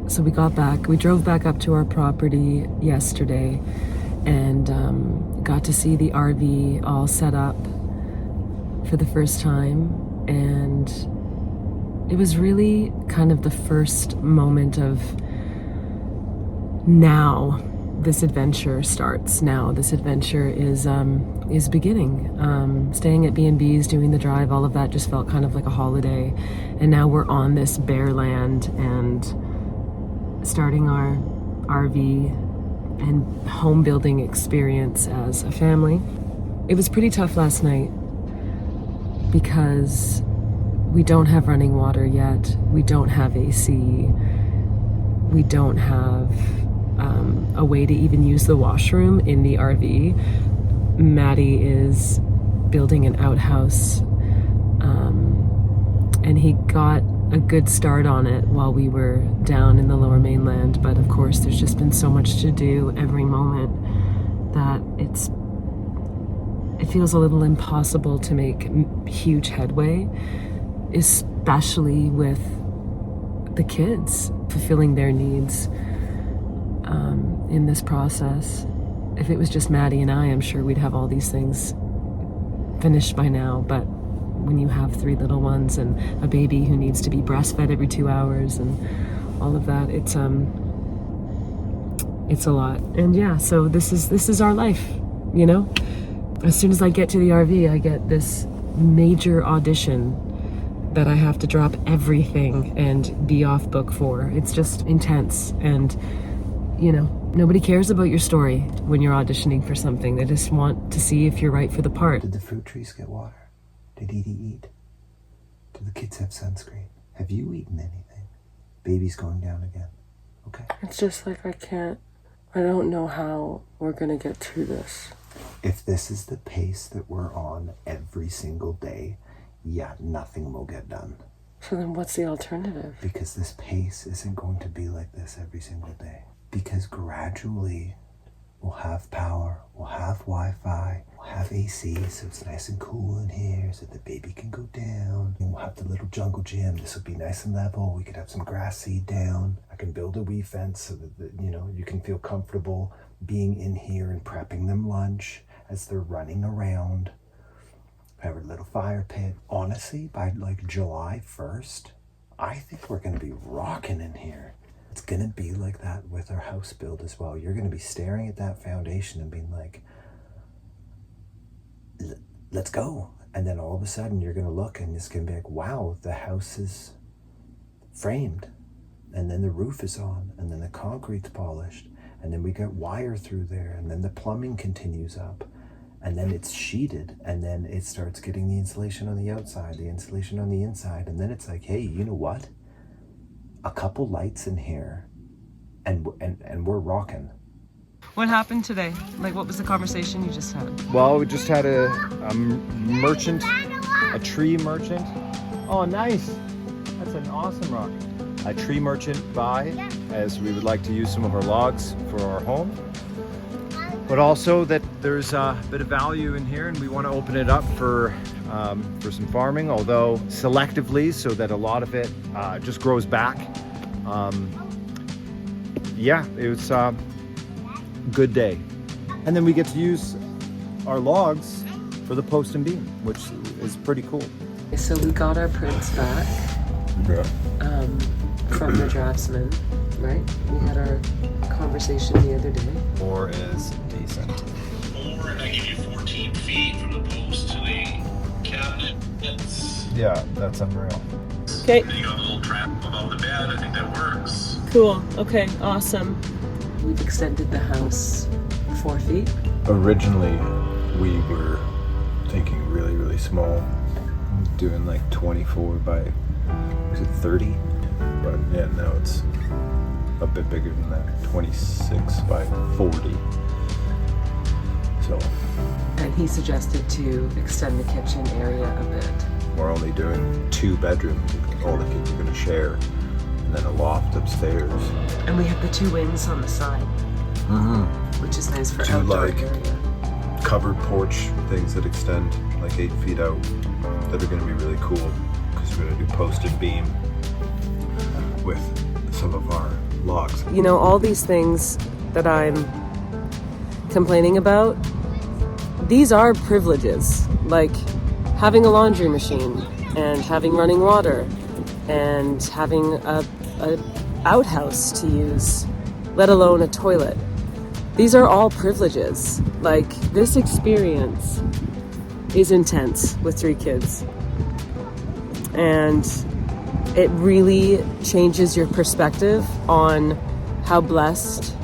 So we drove back up to our property yesterday and got to see the RV all set up for the first time. And it was really kind of the first moment of now this adventure starts. Now this adventure is beginning. Staying at B&B's, doing the drive, all of that just felt kind of like a holiday. And now we're on this bare land and starting our RV and home building experience as a family. It was pretty tough last night because we don't have running water yet. We don't have AC. We don't have a way to even use the washroom in the RV. Maddie is building an outhouse, and he got a good start on it while we were down in the Lower Mainland. But of course, there's just been so much to do every moment that it feels a little impossible to make huge headway, especially with the kids, fulfilling their needs in this process. If it was just Maddie and I'm sure we'd have all these things finished by now. But when you have 3 little ones and a baby who needs to be breastfed every 2 hours and all of that, it's a lot. And yeah, so this is our life, you know? As soon as I get to the RV, I get this major audition that I have to drop everything and be off book for. It's just intense. And, you know, nobody cares about your story when you're auditioning for something. They just want to see if you're right for the part. Did the fruit trees get water? Did Edie eat? Do the kids have sunscreen? Have you eaten anything? Baby's going down again. Okay. It's just like I don't know how we're gonna get through this. If this is the pace that we're on every single day, yeah, nothing will get done. So then what's the alternative? Because this pace isn't going to be like this every single day. Because gradually we'll have power, we'll have Wi-Fi, we'll have AC, so it's nice and cool in here so the baby can go down. And we'll have the little jungle gym. This will be nice and level. We could have some grass seed down. I can build a wee fence so that, you know, you can feel comfortable being in here and prepping them lunch as they're running around. Have a little fire pit. Honestly, by like July 1st, I think we're going to be rocking in here. It's going to be like that with our house build as well. You're going to be staring at that foundation and being like, let's go. And then all of a sudden you're going to look and it's going to be like, wow, the house is framed. And then the roof is on. And then the concrete's polished. And then we got wire through there. And then the plumbing continues up. And then it's sheeted. And then it starts getting the insulation on the outside, the insulation on the inside. And then it's like, hey, you know what? A couple lights in here and we're rocking. What happened today? Like, what was the conversation you just had? Well, we just had a merchant, a tree merchant. Oh, nice. That's an awesome rock. A tree merchant buy, as we would like to use some of our logs for our home. But also that there's a bit of value in here and we want to open it up for some farming, although selectively, so that a lot of it just grows back. Yeah, it was a good day. And then we get to use our logs for the post and beam, which is pretty cool. So we got our prints back from the draftsman, right? We had our conversation the other day. 4 is decent. 4, and I give you 14 feet from the post to the cabinet. Yeah, that's unreal. Okay. You got a little trap above the bed. I think that works. Cool. Okay. Awesome. We've extended the house 4 feet. Originally, we were thinking really, really small, doing like 24 by, was it 30? But yeah, now it's a bit bigger than that, 26 by 40. So. And he suggested to extend the kitchen area a bit. We're only doing 2 bedrooms, all the kids are going to share, and then a loft upstairs. And we have the 2 wings on the side, which is nice for 2 outdoor like area. Covered porch things that extend like 8 feet out that are going to be really cool because we're going to do post and beam with some of our logs. You know, all these things that I'm complaining about, these are privileges, like having a laundry machine and having running water and having a outhouse to use, let alone a toilet. These are all privileges. Like, this experience is intense with 3 kids. And it really changes your perspective on how blessed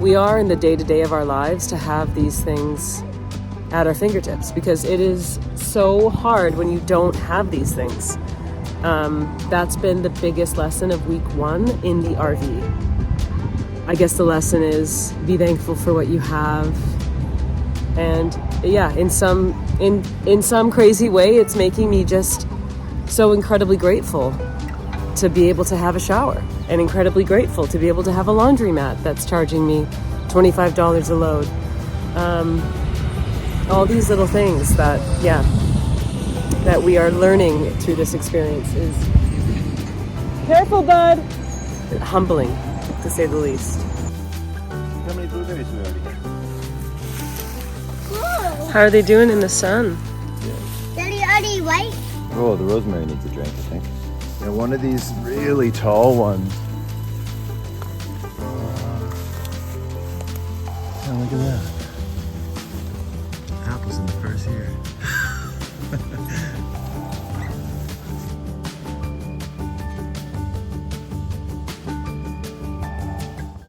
we are in the day-to-day of our lives to have these things at our fingertips, because it is so hard when you don't have these things. That's been the biggest lesson of week 1 in the RV. I guess the lesson is be thankful for what you have. And yeah, in some crazy way, it's making me just so incredibly grateful to be able to have a shower, and incredibly grateful to be able to have a laundromat that's charging me $25 a load. All these little things that we are learning through this experience is, careful, bud, humbling, to say the least. How many blueberries we already got? How are they doing in the sun? Daddy, are they white? Oh, the rosemary needs a drink, I think. Yeah, one of these really tall ones. Oh, look at that.